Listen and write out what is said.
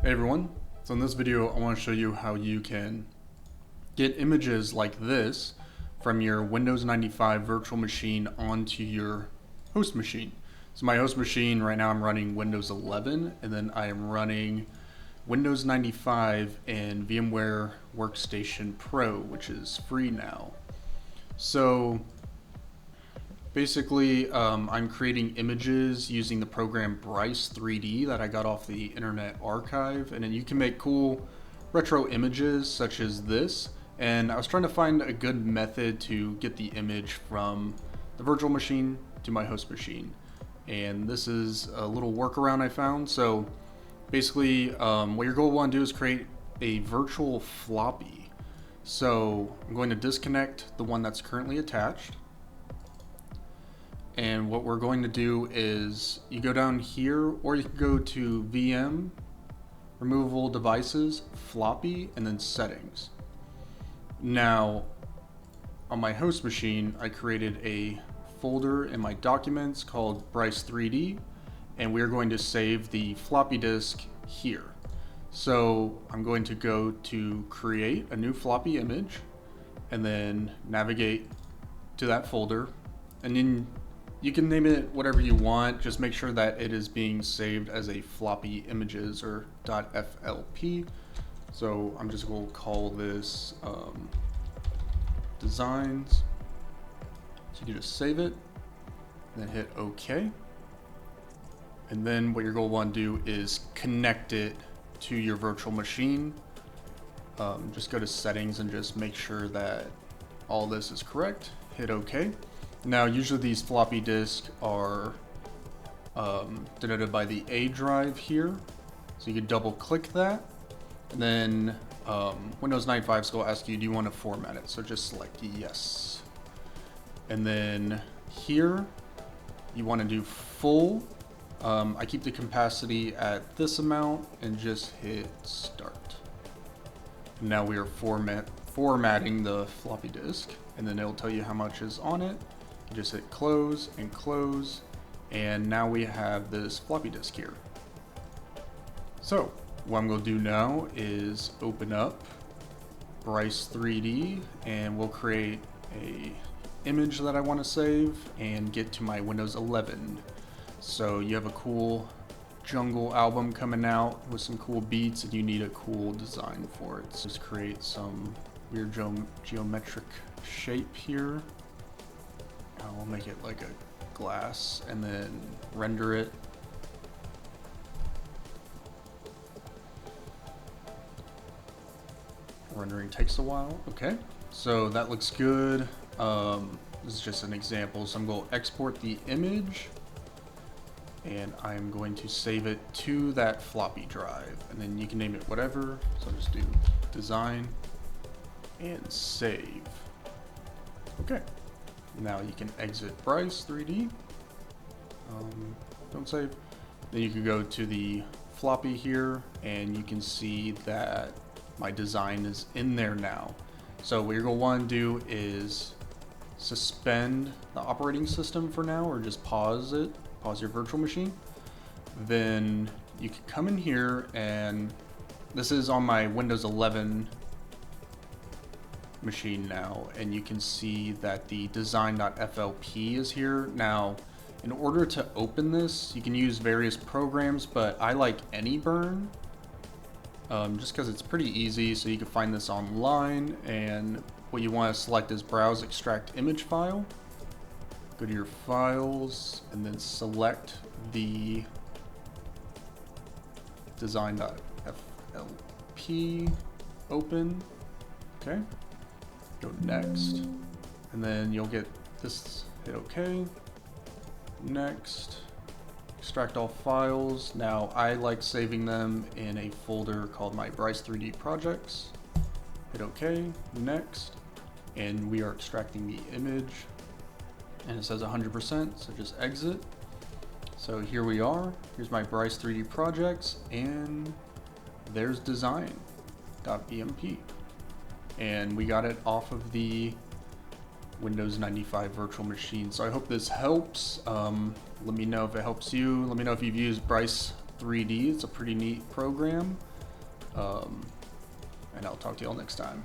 Hey everyone, so in this video I want to show you how you can get images like this from your Windows 95 virtual machine onto your host machine. So my host machine right now I'm running Windows 11 and then I am running Windows 95 and VMware Workstation Pro, which is free now. So basically, I'm creating images using the program Bryce 3D that I got off the Internet Archive, and then you can make cool retro images such as this. And I was trying to find a good method to get the image from the virtual machine to my host machine, and this is a little workaround I found. So basically, what you're going to want to do is create a virtual floppy. So I'm going to disconnect the one that's currently attached. And what we're going to do is you go down here, or you can go to VM, removable devices, floppy, and then settings. Now, on my host machine, I created a folder in my documents called Bryce 3D, and we're going to save the floppy disk here. So I'm going to go to create a new floppy image, and then navigate to that folder, and then you can name it whatever you want, just make sure that it is being saved as a floppy images or .flp. So I'm just going to call this designs. So you can just save it, and then hit OK. And then what you're going to want to do is connect it to your virtual machine. Just go to settings and just make sure that all this is correct. Hit OK. Now, usually these floppy disks are denoted by the A drive here. So you can double click that. And then Windows 95 is going to ask you, do you want to format it? So just select yes. And then here, you want to do full. I keep the capacity at this amount and just hit start. And now we are formatting the floppy disk, and then it'll tell you how much is on it. You just hit close, and now we have this floppy disk here. So what I'm going to do now is open up Bryce 3D, and we'll create a image that I want to save and get to my Windows 11. So you have a cool jungle album coming out with some cool beats, and you need a cool design for it. So just create some weird geometric shape here. I'll make it like a glass and then render it. Rendering takes a while. Okay, so that looks good. This is just an example. So I'm going to export the image, and I'm going to save it to that floppy drive, and then you can name it whatever. So I'll just do design and save. Okay. Now you can exit Bryce 3D. Don't save. Then you can go to the floppy here, and you can see that my design is in there now. So what you're going to want to do is suspend the operating system for now, or just pause it, pause your virtual machine. Then you can come in here, and this is on my Windows 11 machine now, and you can see that the design.flp is here. Now, in order to open this, you can use various programs, but I like AnyBurn just because it's pretty easy. So you can find this online, and what you want to select is browse extract image file. Go to your files and then select the design.flp, open. Okay. Go next, and then you'll get this. Hit OK. Next, extract all files. Now I like saving them in a folder called my Bryce 3D projects. Hit OK. Next, and we are extracting the image, and it says 100%. So just exit. So here we are. Here's my Bryce 3D projects, and there's design.bmp. And we got it off of the Windows 95 virtual machine. So I hope this helps. Let me know if it helps you. Let me know if you've used Bryce 3D. It's a pretty neat program. And I'll talk to y'all next time.